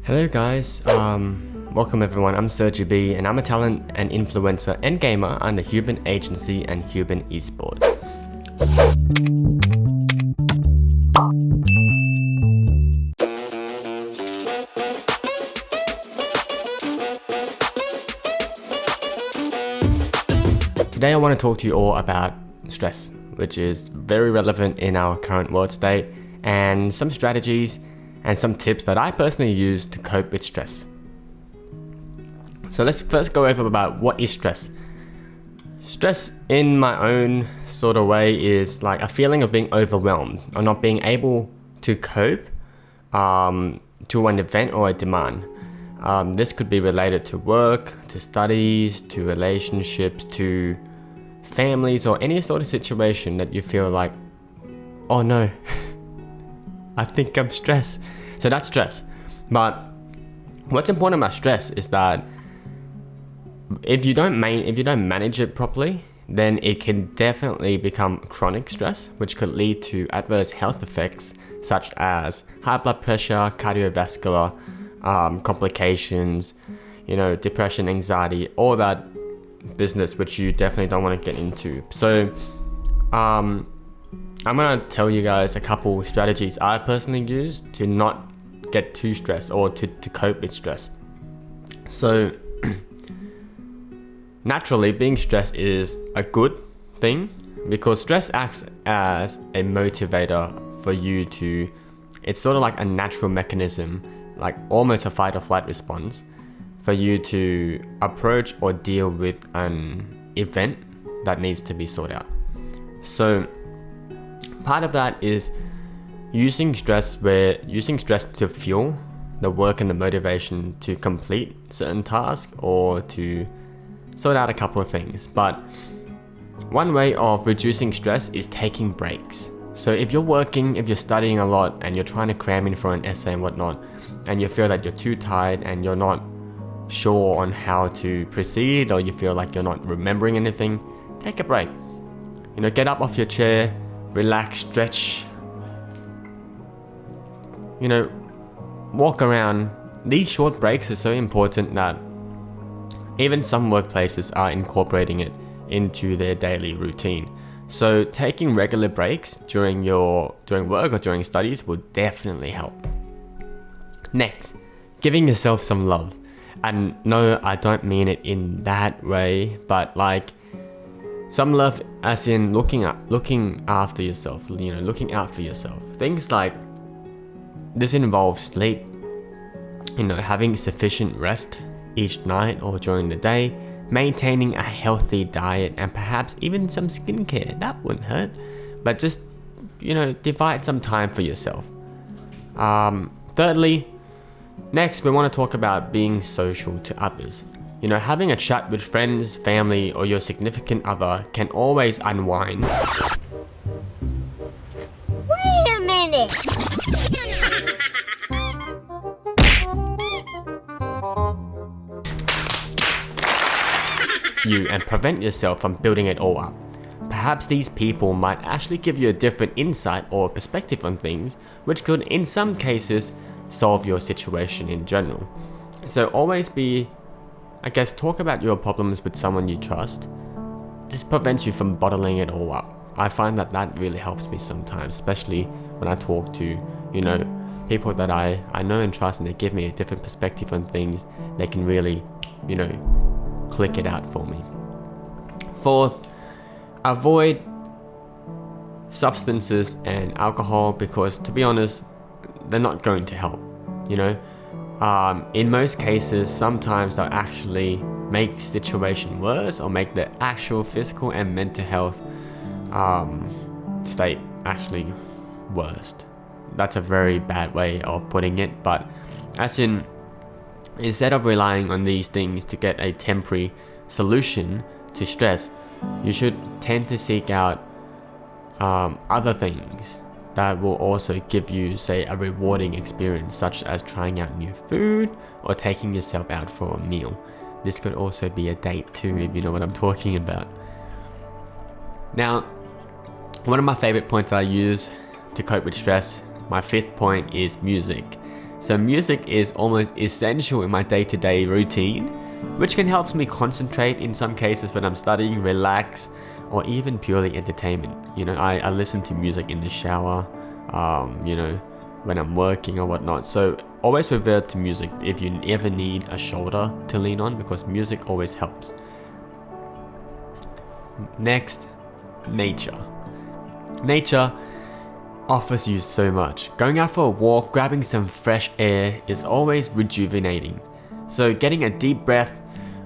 Hello guys, welcome everyone. I'm Surgeebee and I'm a talent and influencer and gamer on the HUBient agency and HUBient esports. Today I want to talk to you all about stress, which is very relevant in our current world state, and some strategies and some tips that I personally use to cope with stress. So let's first go over about what is stress. Stress in my own sort of way is like a feeling of being overwhelmed or not being able to cope to an event or a demand. This could be related to work, to studies, to relationships, to families, or any sort of situation that you feel like, oh no, I think I'm stressed. So that's stress. But what's important about stress is that if you don't manage it properly, then it can definitely become chronic stress, which could lead to adverse health effects such as high blood pressure, cardiovascular complications, depression, anxiety, all that business, which you definitely don't want to get into. So I'm gonna tell you guys a couple strategies I personally use to not get too stressed or to cope with stress. So naturally, being stressed is a good thing because stress acts as a motivator for you to, it's sort of like a natural mechanism, like almost a fight or flight response for you to approach or deal with an event that needs to be sorted out. So part of that is using stress to fuel the work and the motivation to complete certain tasks or to sort out a couple of things. But one way of reducing stress is taking breaks. So if you're studying a lot and you're trying to cram in for an essay and whatnot, and you feel that you're too tired and you're not sure on how to proceed, or you feel like you're not remembering anything, take a break. Get up off your chair, relax, stretch, walk around. These short breaks are so important that even some workplaces are incorporating it into their daily routine. So taking regular breaks during work or during studies will definitely help. Next, giving yourself some love. And no, I don't mean it in that way, but like some love as in looking after yourself, looking out for yourself. Things like this involves sleep, having sufficient rest each night or during the day, maintaining a healthy diet, and perhaps even some skincare. That wouldn't hurt, but just divide some time for yourself. Thirdly, next we want to talk about being social to others. Having a chat with friends, family, or your significant other can always unwind. Wait a minute! You and prevent yourself from building it all up. Perhaps these people might actually give you a different insight or perspective on things, which could in some cases solve your situation in general. So always talk about your problems with someone you trust. This prevents you from bottling it all up. I find that really helps me sometimes, especially when I talk to people that I know and trust, and they give me a different perspective on things. They can really click it out for me. Fourth, avoid substances and alcohol, because to be honest, they're not going to help. In most cases, sometimes they'll actually make situation worse or make the actual physical and mental health state actually worst. That's a very bad way of putting it, but as in, instead of relying on these things to get a temporary solution to stress, you should tend to seek out other things that will also give you, say, a rewarding experience, such as trying out new food or taking yourself out for a meal. This could also be a date too, if you know what I'm talking about. Now, one of my favorite points that I use to cope with stress, my fifth point, is music. So music is almost essential in my day-to-day routine, which can help me concentrate in some cases when I'm studying, relax, or even purely entertainment. You know, I listen to music in the shower, you know, when I'm working or whatnot. So always revert to music if you ever need a shoulder to lean on, because music always helps. Next, nature. Nature offers you so much. Going out for a walk, grabbing some fresh air is always rejuvenating. So getting a deep breath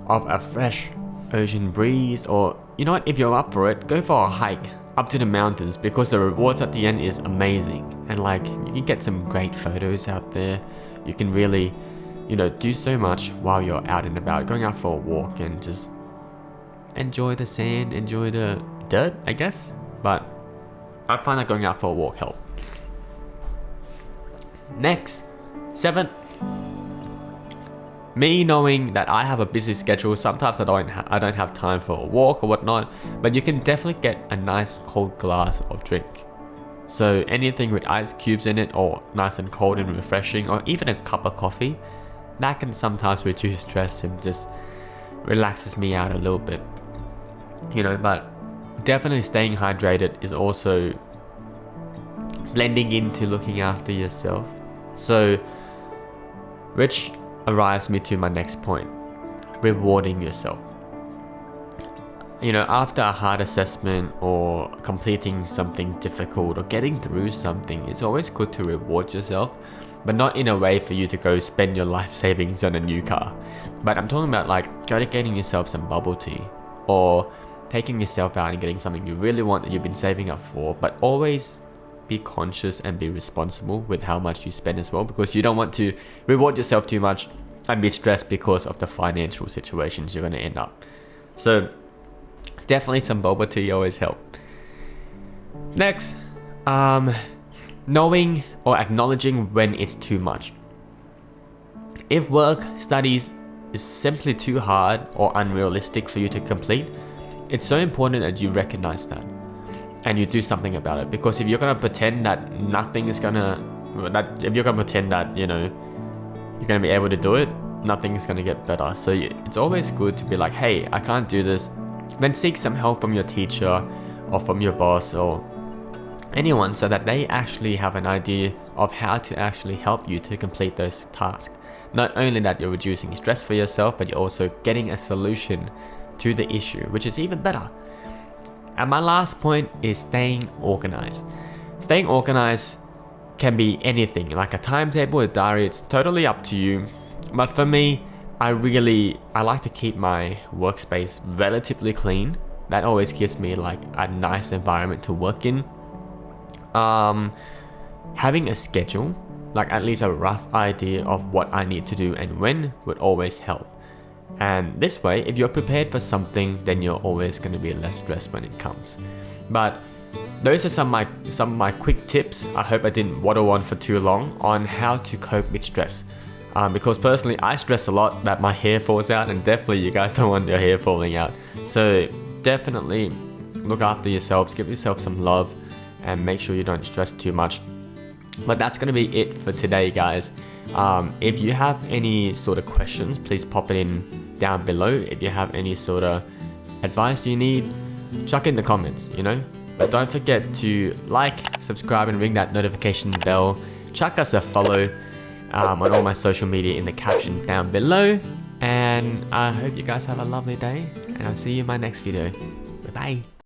of a fresh ocean breeze, or you know what, if you're up for it, go for a hike up to the mountains, because the rewards at the end is amazing. And like, you can get some great photos out there. You can really, you know, do so much while you're out and about, going out for a walk and just enjoy the sand, enjoy the dirt, I guess. But I find that going out for a walk helps. Next, 7. Me knowing that I have a busy schedule, sometimes I don't have time for a walk or whatnot, but you can definitely get a nice cold glass of drink. So anything with ice cubes in it, or nice and cold and refreshing, or even a cup of coffee, that can sometimes reduce stress and just relaxes me out a little bit. You know, but definitely staying hydrated is also blending into looking after yourself. So, which arrives me to my next point, rewarding yourself. You know, after a hard assessment or completing something difficult or getting through something, it's always good to reward yourself, but not in a way for you to go spend your life savings on a new car. But I'm talking about like getting yourself some bubble tea, or taking yourself out and getting something you really want that you've been saving up for, but always be conscious and be responsible with how much you spend as well, because you don't want to reward yourself too much and be stressed because of the financial situations you're going to end up. So definitely some boba tea always help. Next, knowing or acknowledging when it's too much. If work, studies is simply too hard or unrealistic for you to complete, it's so important that you recognize that and you do something about it. Because if you're gonna pretend that if you're gonna pretend that, you know, you're gonna be able to do it, nothing's gonna get better. So it's always good to be like, hey, I can't do this. Then seek some help from your teacher or from your boss or anyone, so that they actually have an idea of how to actually help you to complete those tasks. Not only that you're reducing stress for yourself, but you're also getting a solution to the issue, which is even better. And my last point is staying organized. Staying organized can be anything, like a timetable, a diary, it's totally up to you. But for me, I like to keep my workspace relatively clean. That always gives me like a nice environment to work in. Having a schedule, like at least a rough idea of what I need to do and when, would always help. And this way, if you're prepared for something, then you're always going to be less stressed when it comes. But those are some of my quick tips. I hope I didn't waddle on for too long on how to cope with stress. Because personally, I stress a lot that my hair falls out, and definitely you guys don't want your hair falling out. So definitely look after yourselves, give yourself some love, and make sure you don't stress too much. But that's going to be it for today, guys. If you have any sort of questions, please pop it in down below. If you have any sort of advice you need, chuck in the comments, you know. But don't forget to like, subscribe, and ring that notification bell. Chuck us a follow on all my social media in the caption down below. And I hope you guys have a lovely day, and I'll see you in my next video. Bye bye.